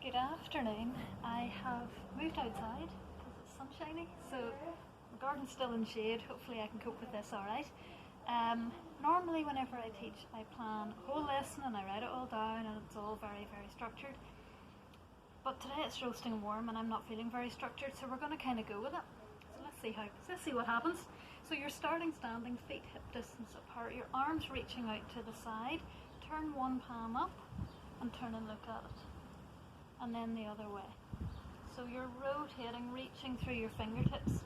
Good afternoon. I have moved outside because it's sunshiny, so the garden's still in shade. Hopefully I can cope with this alright. Normally whenever I teach I plan a whole lesson and I write it all down and it's all very structured. But today it's roasting warm and I'm not feeling very structured, so we're going to kind of go with it. So let's see what happens. So you're starting standing, feet hip distance apart, your arms reaching out to the side. Turn one palm up and turn and look at it. And then the other way. So you're rotating, reaching through your fingertips.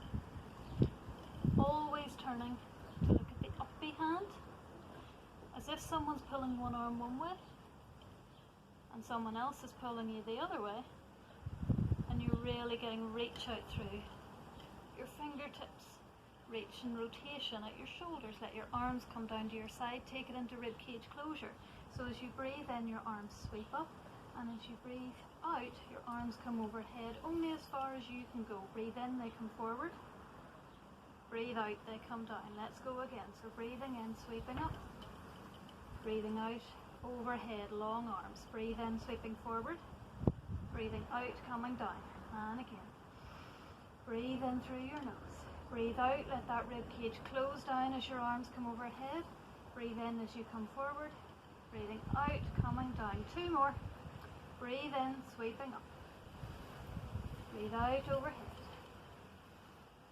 Always turning to look at the uppy hand, as if someone's pulling one arm one way and someone else is pulling you the other way, and you're really getting reach out through your fingertips. Reach and rotation at your shoulders. Let your arms come down to your side. Take it into rib cage closure. So as you breathe in, your arms sweep up, and as you breathe out, your arms come overhead only as far as you can go. Breathe in, they come forward. Breathe out, they come down. Let's go again. So breathing in, sweeping up. Breathing out, overhead, long arms. Breathe in, sweeping forward. Breathing out, coming down. And again. Breathe in through your nose. Breathe out, let that rib cage close down as your arms come overhead. Breathe in as you come forward. Breathing out, coming down. Two more. Breathe in, sweeping up. Breathe out, overhead.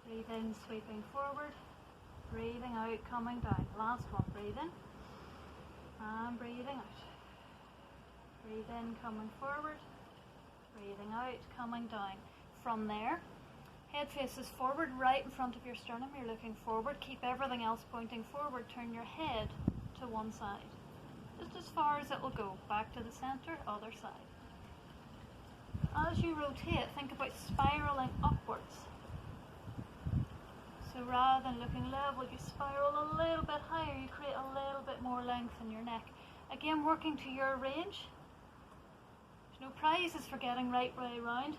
Breathe in, sweeping forward. Breathing out, coming down. Last one. Breathe in. And breathing out. Breathe in, coming forward. Breathing out, coming down. From there, head faces forward, right in front of your sternum. You're looking forward. Keep everything else pointing forward. Turn your head to one side. Just as far as it will go. Back to the centre, other side. As you rotate, think about spiralling upwards. So rather than looking level, you spiral a little bit higher. You create a little bit more length in your neck. Again, working to your range. There's no prizes for getting right way around.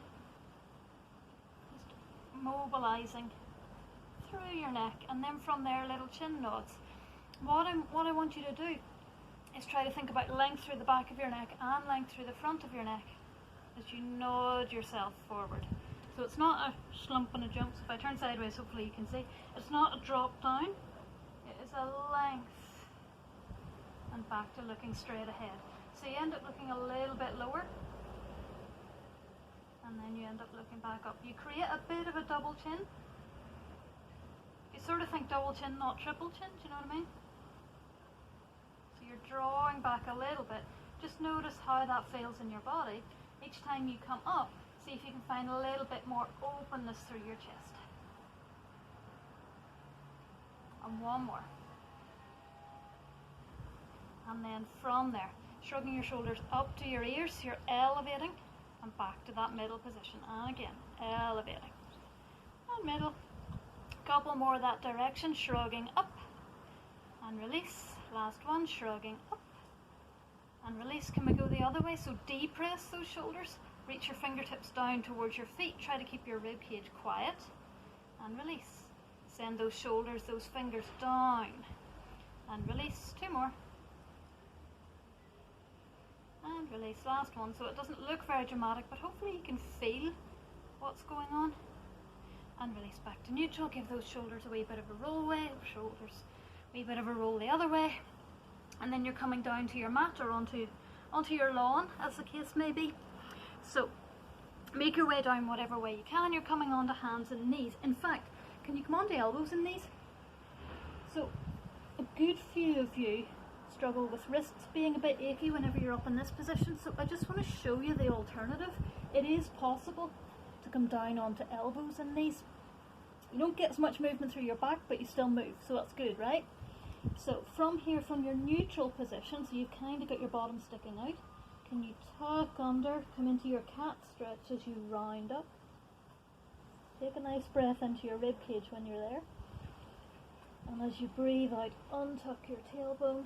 Just mobilising through your neck, and then from there, little chin nods. What I want you to do is try to think about length through the back of your neck and length through the front of your neck as you nod yourself forward. So it's not a slump and a jump. So if I turn sideways, hopefully you can see. It's not a drop down. It is a length and back to looking straight ahead. So you end up looking a little bit lower, and then you end up looking back up. You create a bit of a double chin. You sort of think double chin, not triple chin. Do you know what I mean? So you're drawing back a little bit. Just notice how that feels in your body. Each time you come up, see if you can find a little bit more openness through your chest. And one more. And then from there, shrugging your shoulders up to your ears, you're elevating and back to that middle position. And again, elevating. And middle. Couple more that direction, shrugging up and release. Last one, shrugging up and release. Can we go the other way? So depress those shoulders. Reach your fingertips down towards your feet. Try to keep your rib cage quiet. And release. Send those shoulders, those fingers down. And release. Two more. And release. Last one. So it doesn't look very dramatic, but hopefully you can feel what's going on. And release back to neutral. Give those shoulders a wee bit of a roll away. Shoulders, a wee bit of a roll the other way. And then you're coming down to your mat or onto your lawn, as the case may be. So make your way down whatever way you can. You're coming onto hands and knees. In fact, can you come onto elbows and knees? So a good few of you struggle with wrists being a bit achy whenever you're up in this position. So I just want to show you the alternative. It is possible to come down onto elbows and knees. You don't get as much movement through your back, but you still move. So that's good, right? So from here, from your neutral position, so you've kind of got your bottom sticking out, can you tuck under, come into your cat stretch as you round up. Take a nice breath into your rib cage when you're there. And as you breathe out, untuck your tailbone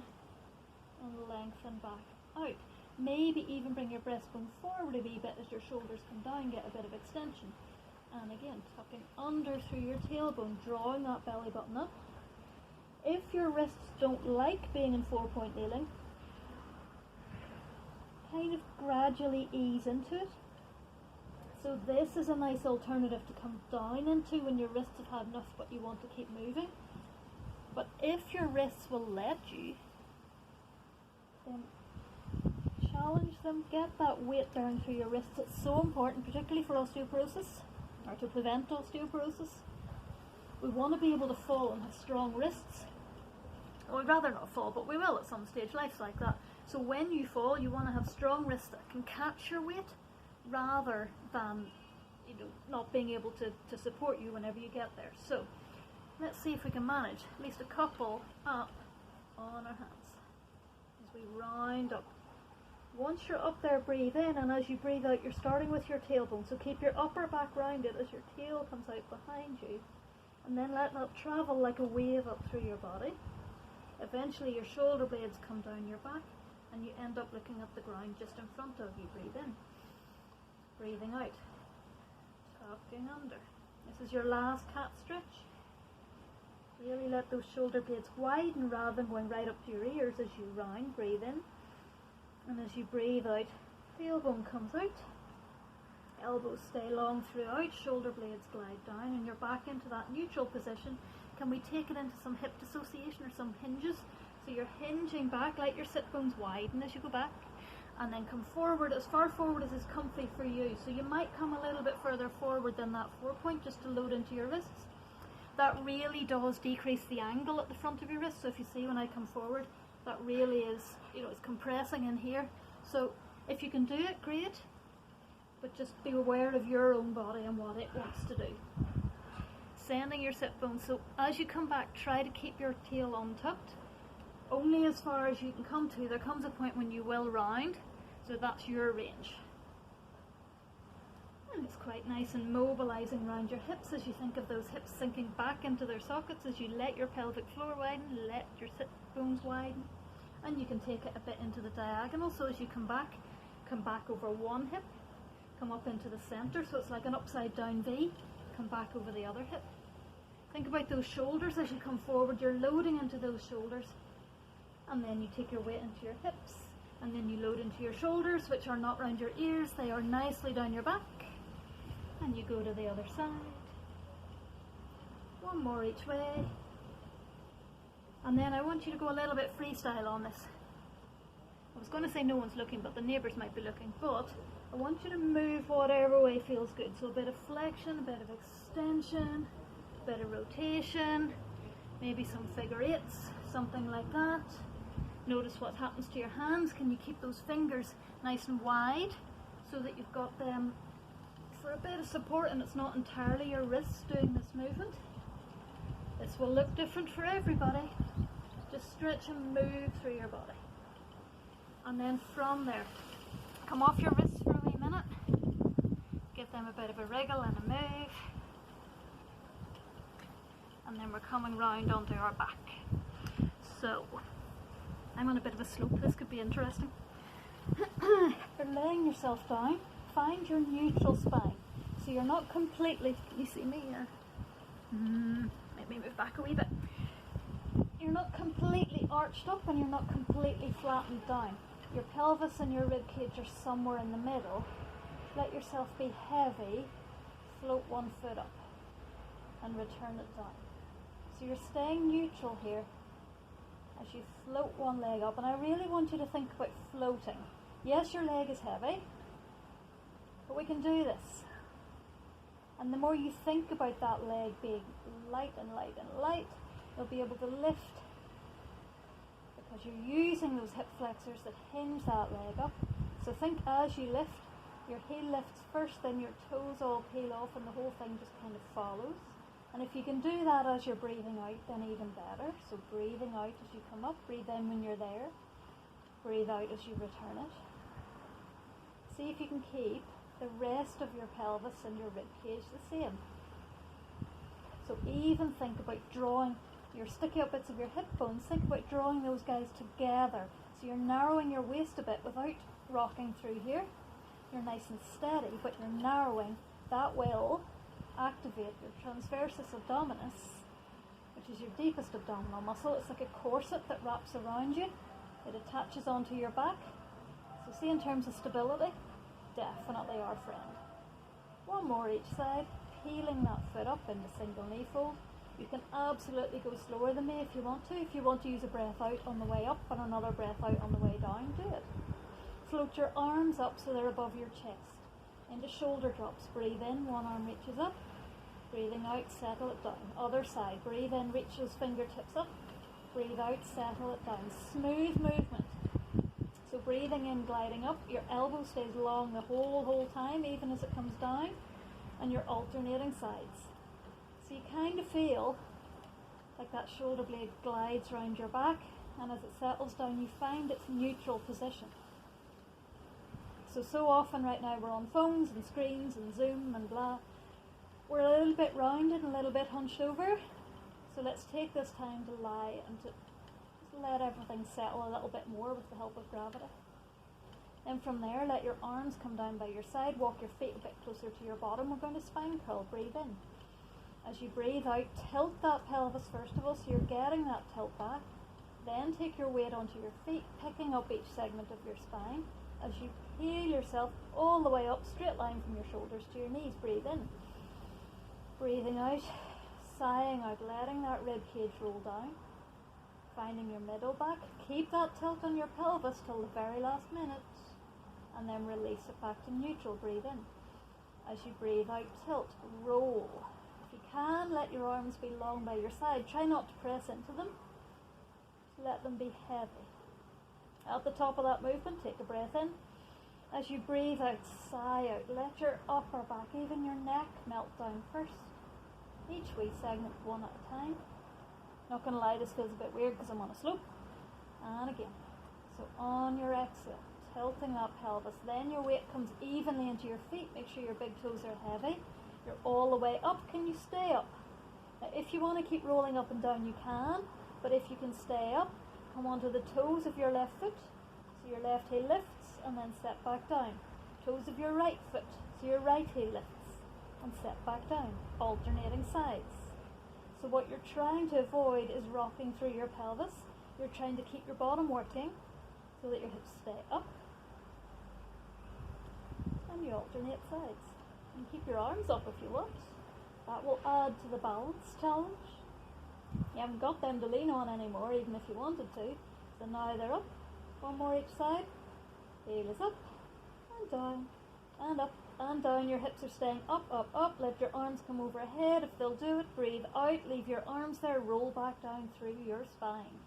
and lengthen back out. Maybe even bring your breastbone forward a wee bit as your shoulders come down, get a bit of extension. And again, tucking under through your tailbone, drawing that belly button up. If your wrists don't like being in 4-point kneeling, kind of gradually ease into it So this is a nice alternative to come down into when your wrists have had enough but you want to keep moving. But if your wrists will let you, then challenge them, get that weight down through your wrists. It's so important, particularly for osteoporosis, or to prevent osteoporosis. We want to be able to fall and have strong wrists. Well, we'd rather not fall, but we will at some stage. Life's like that. So when you fall, you want to have strong wrists that can catch your weight, rather than, you know, not being able to support you whenever you get there. So let's see if we can manage at least a couple up on our hands as we round up. Once you're up there, breathe in, and as you breathe out, you're starting with your tailbone. So keep your upper back rounded as your tail comes out behind you, and then let that travel like a wave up through your body. Eventually your shoulder blades come down your back, and you end up looking at the ground just in front of you. Breathe in, breathing out, tucking under. This is your last cat stretch. Really let those shoulder blades widen rather than going right up to your ears as you round. Breathe in, and as you breathe out, tailbone comes out, elbows stay long throughout, shoulder blades glide down, and you're back into that neutral position. Can we take it into some hip dissociation or some hinges? So you're hinging back, let your sit bones widen as you go back, and then come forward, as far forward as is comfy for you. So you might come a little bit further forward than that 4 point just to load into your wrists. That really does decrease the angle at the front of your wrist. So if you see when I come forward, that really is, you know, it's compressing in here. So if you can do it, great, but just be aware of your own body and what it wants to do. Sending your sit bones, so as you come back, try to keep your tail untucked, only as far as you can come to. There comes a point when you will round, so that's your range. And it's quite nice and mobilizing around your hips as you think of those hips sinking back into their sockets as you let your pelvic floor widen, let your sit bones widen, and you can take it a bit into the diagonal. So as you come back over one hip, come up into the center, so it's like an upside down V, come back over the other hip. Think about those shoulders as you come forward, you're loading into those shoulders, and then you take your weight into your hips, and then you load into your shoulders, which are not round your ears, they are nicely down your back, and you go to the other side. One more each way, and then I want you to go a little bit freestyle on this. I was going to say no one's looking, but the neighbours might be looking, but I want you to move whatever way feels good. So a bit of flexion, a bit of extension, a bit of rotation, maybe some figure eights, something like that. Notice what happens to your hands. Can you keep those fingers nice and wide so that you've got them for a bit of support and it's not entirely your wrists doing this movement? This will look different for everybody. Just stretch and move through your body. And then from there, come off your wrists for a wee minute. Give them a bit of a wriggle and a move. And then we're coming round onto our back. So, I'm on a bit of a slope, this could be interesting. You're laying yourself down, find your neutral spine. So you're not completely, can you see me here? Let me move back a wee bit. You're not completely arched up and you're not completely flattened down. Your pelvis and your rib cage are somewhere in the middle. Let yourself be heavy, float one foot up and return it down. So you're staying neutral here as you float one leg up, and I really want you to think about floating. Yes, your leg is heavy, but we can do this. And the more you think about that leg being light and light and light, you'll be able to lift, because you're using those hip flexors that hinge that leg up. So think as you lift, your heel lifts first, then your toes all peel off and the whole thing just kind of follows. And if you can do that as you're breathing out, then even better. So breathing out as you come up, breathe in when you're there, breathe out as you return it. See if you can keep the rest of your pelvis and your rib cage the same. So even think about drawing your sticky out bits of your hip bones, think about drawing those guys together. So you're narrowing your waist a bit without rocking through here. You're nice and steady, but you're narrowing. That will activate your transversus abdominis, which is your deepest abdominal muscle. It's like a corset that wraps around you. It attaches onto your back. So see, in terms of stability, definitely our friend. One more each side, peeling that foot up into single knee fold. You can absolutely go slower than me if you want to. If you want to use a breath out on the way up and another breath out on the way down, do it. Float your arms up so they're above your chest. Into shoulder drops. Breathe in, one arm reaches up. Breathing out, settle it down. Other side. Breathe in, reach those fingertips up. Breathe out, settle it down. Smooth movement. So breathing in, gliding up. Your elbow stays long the whole time, even as it comes down. And you're alternating sides. So you kind of feel like that shoulder blade glides around your back, and as it settles down you find its neutral position. So often right now we're on phones and screens and Zoom and blah. We're a little bit rounded and a little bit hunched over. So let's take this time to lie and to just let everything settle a little bit more with the help of gravity. Then from there, let your arms come down by your side, walk your feet a bit closer to your bottom. We're going to spine curl. Breathe in. As you breathe out, tilt that pelvis first of all, so you're getting that tilt back. Then take your weight onto your feet, picking up each segment of your spine. As you peel yourself all the way up, straight line from your shoulders to your knees. Breathe in. Breathing out, sighing out, letting that rib cage roll down. Finding your middle back. Keep that tilt on your pelvis till the very last minute. And then release it back to neutral. Breathe in. As you breathe out, tilt, roll. If you can, let your arms be long by your side. Try not to press into them. Let them be heavy. At the top of that movement, take a breath in. As you breathe out, sigh out. Let your upper back, even your neck, melt down first. Each wee segment one at a time. Not going to lie, this feels a bit weird because I'm on a slope. And again. So on your exhale, tilting that pelvis. Then your weight comes evenly into your feet. Make sure your big toes are heavy. You're all the way up. Can you stay up? Now, if you want to keep rolling up and down, you can. But if you can stay up, come onto the toes of your left foot. So your left heel lifts and then step back down. Toes of your right foot. So your right heel lifts and step back down. Alternating sides. So what you're trying to avoid is rocking through your pelvis. You're trying to keep your bottom working so that your hips stay up. And you alternate sides. You can keep your arms up if you want. That will add to the balance challenge. You haven't got them to lean on anymore, even if you wanted to. So now they're up. One more each side. Heel is up and down and up and down. Your hips are staying up, up, up. Let your arms come overhead if they'll do it. Breathe out. Leave your arms there. Roll back down through your spine.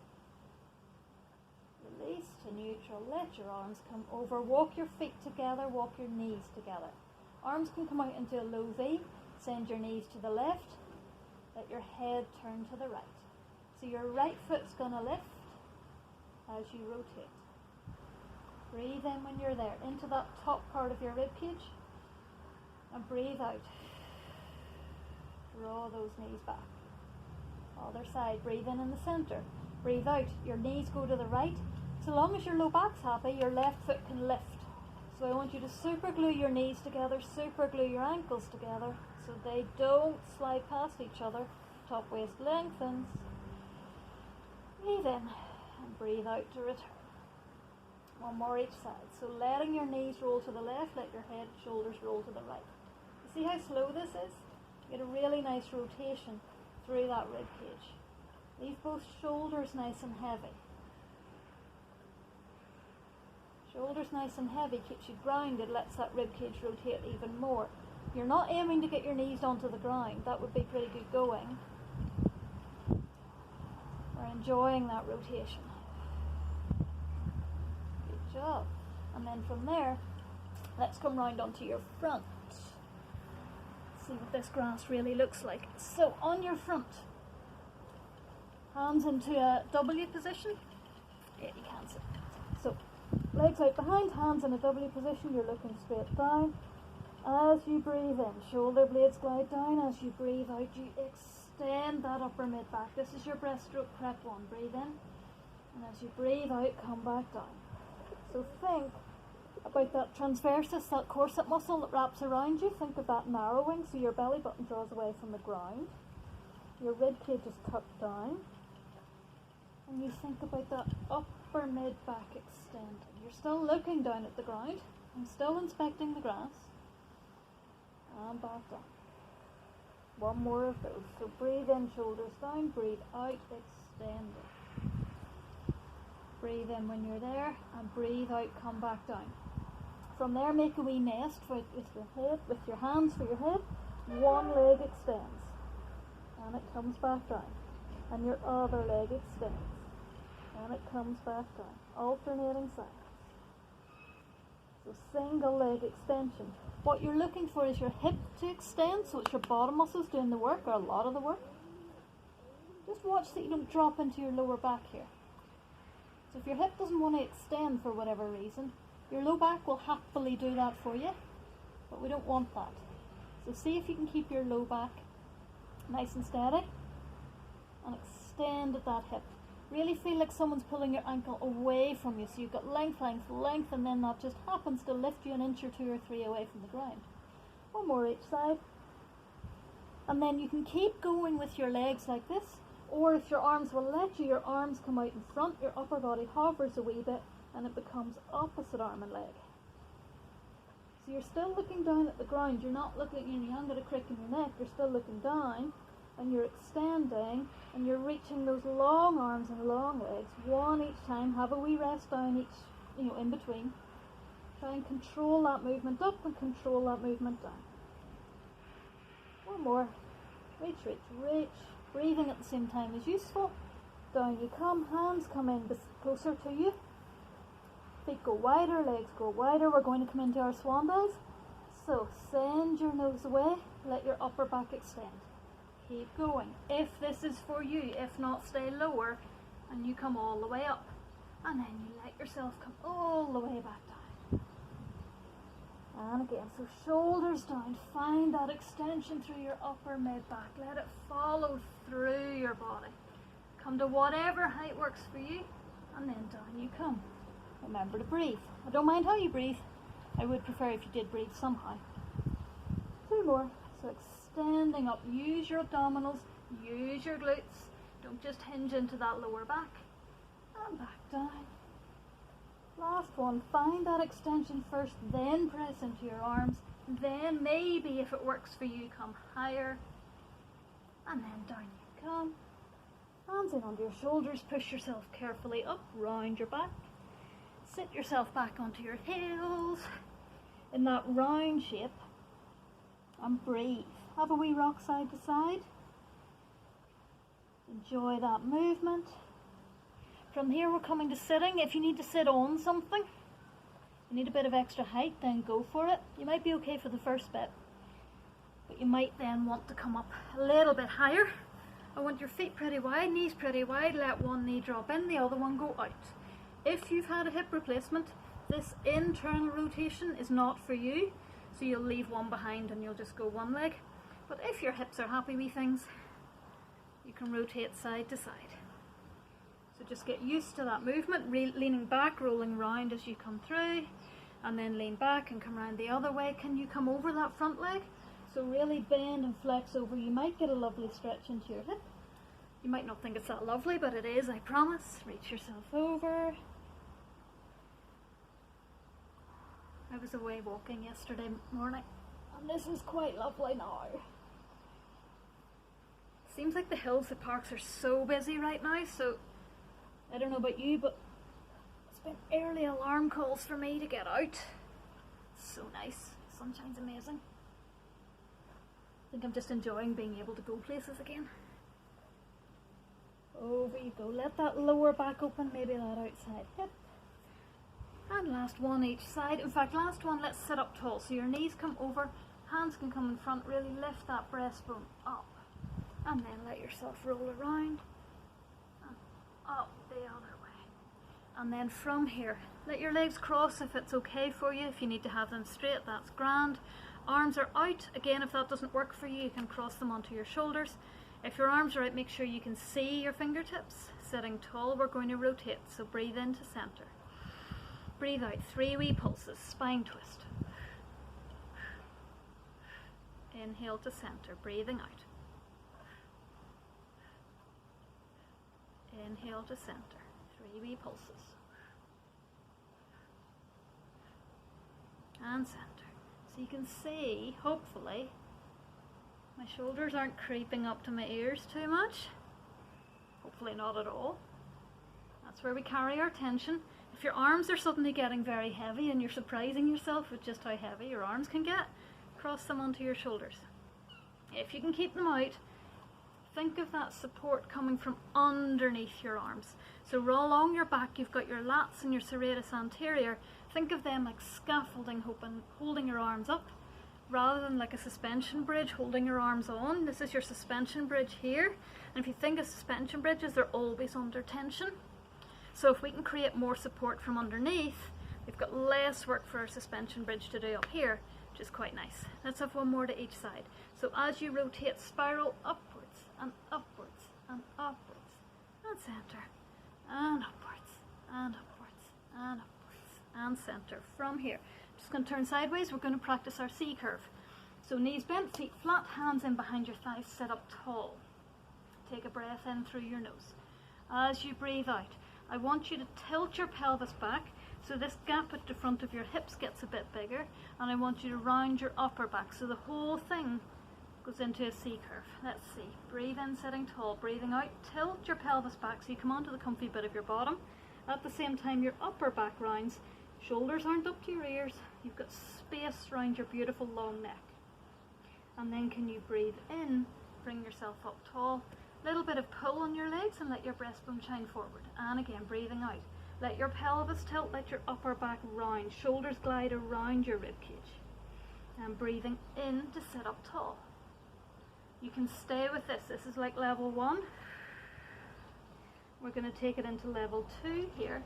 Release to neutral. Let your arms come over. Walk your feet together. Walk your knees together. Arms can come out into a low V. Send your knees to the left. Let your head turn to the right. So your right foot's going to lift as you rotate. Breathe in when you're there, into that top part of your rib cage. And breathe out. Draw those knees back. Other side, breathe in the center. Breathe out. Your knees go to the right. So long as your low back's happy, your left foot can lift. So I want you to super glue your knees together, super glue your ankles together so they don't slide past each other. Top waist lengthens. Breathe in and breathe out to return. One more each side. So letting your knees roll to the left, let your head and shoulders roll to the right. You see how slow this is? You get a really nice rotation through that rib cage. Leave both shoulders nice and heavy. Shoulders nice and heavy keeps you grounded, lets that rib cage rotate even more. You're not aiming to get your knees onto the ground. That would be pretty good going. We're enjoying that rotation. Good job. And then from there, let's come round onto your front. See what this grass really looks like. So on your front, hands into a W position. Yeah, you can sit. So legs out behind, hands in a W position, you're looking straight down. As you breathe in, shoulder blades glide down. As you breathe out, you extend that upper mid back. This is your breaststroke prep one. Breathe in, and as you breathe out, come back down. So think about that transversus, that corset muscle that wraps around you. Think of that narrowing, so your belly button draws away from the ground. Your rib cage is tucked down. And you think about that upper mid back extending. You're still looking down at the ground. I'm still inspecting the grass. and back down. One more of those. So breathe in, shoulders down, breathe out, extend it. Breathe in when you're there, and breathe out, come back down. From there, make a wee nest with your head, with your hands for your head. One leg extends, and it comes back down. And your other leg extends, and it comes back down. Alternating sides. So single leg extension. What you're looking for is your hip to extend, so it's your bottom muscles doing the work, or a lot of the work. Just watch that you don't drop into your lower back here. So if your hip doesn't want to extend for whatever reason, your low back will happily do that for you, but we don't want that. So see if you can keep your low back nice and steady, and extend at that hip. Really feel like someone's pulling your ankle away from you, so you've got length, length, length, and then that just happens to lift you an inch or 2 or 3 away from the ground. One more each side. And then you can keep going with your legs like this, or if your arms will let you, your arms come out in front, your upper body hovers a wee bit, and it becomes opposite arm and leg. So you're still looking down at the ground, you're not looking, you haven't got a crick in your neck, you're still looking down, and you're extending, and you're reaching those long arms and long legs, one each time. Have a wee rest down each, in between. Try and control that movement up and control that movement down. One more. Reach, reach, reach. Breathing at the same time is useful. Down you come, hands come in closer to you. Feet go wider, legs go wider. We're going to come into our swan dive. So send your nose away, let your upper back extend. Keep going. If this is for you, if not, stay lower and you come all the way up. And then you let yourself come all the way back down. And again, so shoulders down. Find that extension through your upper mid-back. Let it follow through your body. Come to whatever height works for you, and then down you come. Remember to breathe. I don't mind how you breathe. I would prefer if you did breathe somehow. 2 more. So extending up. Use your abdominals. Use your glutes. Don't just hinge into that lower back. And back down. Last one. Find that extension first, then press into your arms. Then maybe, if it works for you, come higher. And then down you come. Hands in under your shoulders. Push yourself carefully up. Round your back. Sit yourself back onto your heels in that round shape, and breathe. Have a wee rock side to side. Enjoy that movement. From here we're coming to sitting. If you need to sit on something, you need a bit of extra height, then go for it. You might be okay for the first bit, but you might then want to come up a little bit higher. I want your feet pretty wide, knees pretty wide. Let one knee drop in, the other one go out. If you've had a hip replacement, this internal rotation is not for you, so you'll leave one behind and you'll just go one leg. But if your hips are happy with things, you can rotate side to side. So just get used to that movement, leaning back, rolling round as you come through, and then lean back and come round the other way. Can you come over that front leg? So really bend and flex over. You might get a lovely stretch into your hip. You might not think it's that lovely, but it is, I promise. Reach yourself over. I was away walking yesterday morning, and this is quite lovely now. Seems like the hills, the parks are so busy right now, so I don't know about you, but it's been early alarm calls for me to get out. It's so nice. Sunshine's amazing. I think I'm just enjoying being able to go places again. Over you go. Let that lower back open, maybe that outside hip. And last one each side. In fact, last one, let's sit up tall. So your knees come over, hands can come in front. Really lift that breastbone up. And then let yourself roll around. And up the other way. And then from here, let your legs cross if it's okay for you. If you need to have them straight, that's grand. Arms are out. Again, if that doesn't work for you, you can cross them onto your shoulders. If your arms are out, make sure you can see your fingertips. Sitting tall, we're going to rotate. So breathe into center. Breathe out, 3 wee pulses, spine twist. Inhale to center, breathing out. Inhale to center, 3 wee pulses. And center. So you can see, hopefully, my shoulders aren't creeping up to my ears too much. Hopefully not at all. That's where we carry our tension. If your arms are suddenly getting very heavy and you're surprising yourself with just how heavy your arms can get, cross them onto your shoulders. If you can keep them out, think of that support coming from underneath your arms. So along your back you've got your lats and your serratus anterior. Think of them like scaffolding, holding your arms up, rather than like a suspension bridge holding your arms on. This is your suspension bridge here. And if you think of suspension bridges, they're always under tension. So if we can create more support from underneath, we've got less work for our suspension bridge to do up here, which is quite nice. Let's have one more to each side. So as you rotate, spiral upwards and upwards and upwards and center and upwards and upwards and upwards and center from here. Just going to turn sideways. We're going to practice our C curve. So knees bent, feet flat, hands in behind your thighs, sit up tall. Take a breath in through your nose. As you breathe out, I want you to tilt your pelvis back so this gap at the front of your hips gets a bit bigger, and I want you to round your upper back so the whole thing goes into a C curve. Let's see. Breathe in, sitting tall. Breathing out, tilt your pelvis back so you come onto the comfy bit of your bottom. At the same time, your upper back rounds. Shoulders aren't up to your ears. You've got space around your beautiful long neck. And then can you breathe in, bring yourself up tall. Little bit of pull on your legs and let your breastbone shine forward. And again, breathing out. Let your pelvis tilt, let your upper back round. Shoulders glide around your ribcage. And breathing in to sit up tall. You can stay with this. This is like level 1. We're going to take it into level 2 here.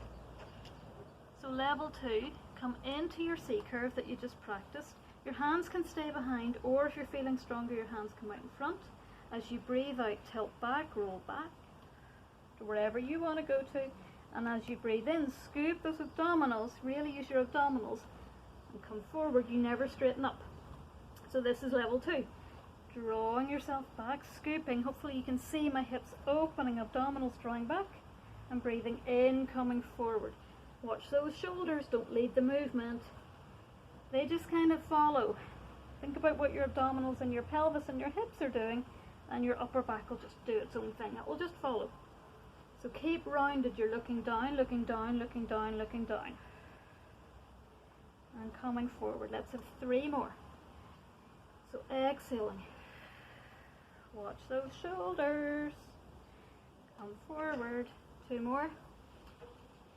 So level 2, come into your C curve that you just practiced. Your hands can stay behind, or if you're feeling stronger, your hands come out in front. As you breathe out, tilt back, roll back to wherever you want to go to. And as you breathe in, scoop those abdominals, really use your abdominals, and come forward. You never straighten up. So this is level 2. Drawing yourself back, scooping. Hopefully you can see my hips opening, abdominals drawing back, and breathing in, coming forward. Watch those shoulders, don't lead the movement. They just kind of follow. Think about what your abdominals and your pelvis and your hips are doing, and your upper back will just do its own thing. It will just follow. So keep rounded. You're looking down, looking down, looking down, looking down. And coming forward. Let's have 3 more. So exhaling. Watch those shoulders. Come forward. 2 more.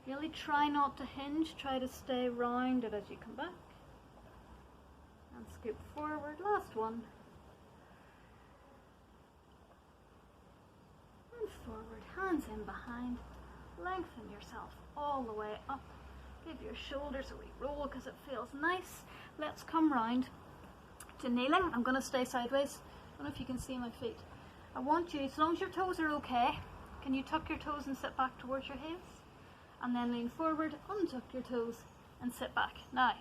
Really try not to hinge. Try to stay rounded as you come back. And scoop forward. Last one. And forward. Hands in behind. Lengthen yourself all the way up. Give your shoulders a wee roll because it feels nice. Let's come round to kneeling. I'm going to stay sideways. I don't know if you can see my feet. I want you, as long as your toes are okay, can you tuck your toes and sit back towards your heels? And then lean forward, untuck your toes and sit back. Now,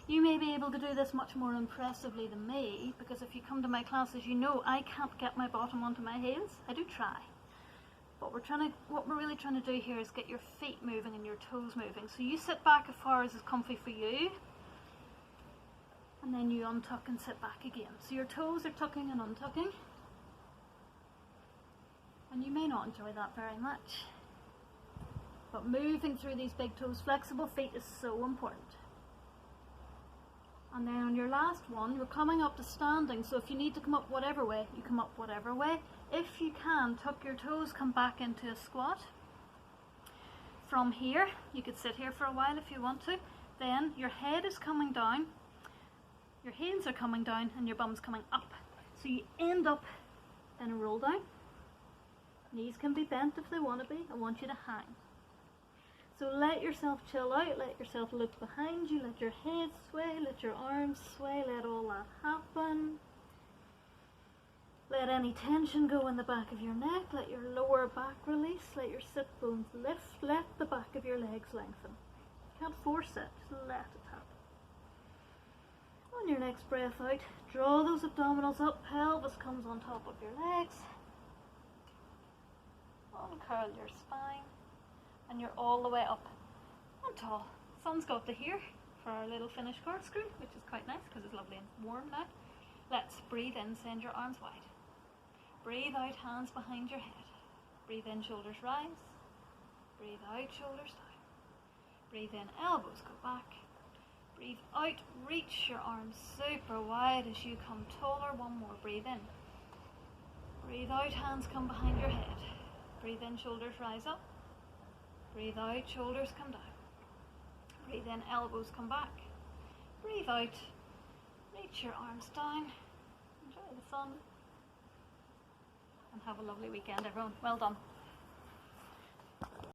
you may be able to do this much more impressively than me, because if you come to my classes, you know I can't get my bottom onto my heels. I do try. But what we're really trying to do here is get your feet moving and your toes moving. So you sit back as far as is comfy for you, and then you untuck and sit back again. So your toes are tucking and untucking. And you may not enjoy that very much. But moving through these big toes, flexible feet is so important. And then on your last one, you're coming up to standing. So if you need to come up whatever way, you come up whatever way. If you can, tuck your toes, come back into a squat. From here, you could sit here for a while if you want to. Then your head is coming down, your heels are coming down, and your bum's coming up. So you end up in a roll down. Knees can be bent if they want to be. I want you to hang. So let yourself chill out, let yourself look behind you, let your head sway, let your arms sway, let all that happen. Let any tension go in the back of your neck, let your lower back release, let your sit bones lift, let the back of your legs lengthen. You can't force it, just let it happen. On your next breath out, draw those abdominals up, pelvis comes on top of your legs. Uncurl your spine. And you're all the way up and tall. Sun's got to here for our little finish corkscrew, which is quite nice because it's lovely warm now. Let's breathe in, send your arms wide. Breathe out, hands behind your head. Breathe in, shoulders rise. Breathe out, shoulders down. Breathe in, elbows go back. Breathe out, reach your arms super wide as you come taller. One more, breathe in. Breathe out, hands come behind your head. Breathe in, shoulders rise up. Breathe out, shoulders come down. Breathe in, elbows come back. Breathe out, reach your arms down. Enjoy the sun. And have a lovely weekend, everyone. Well done.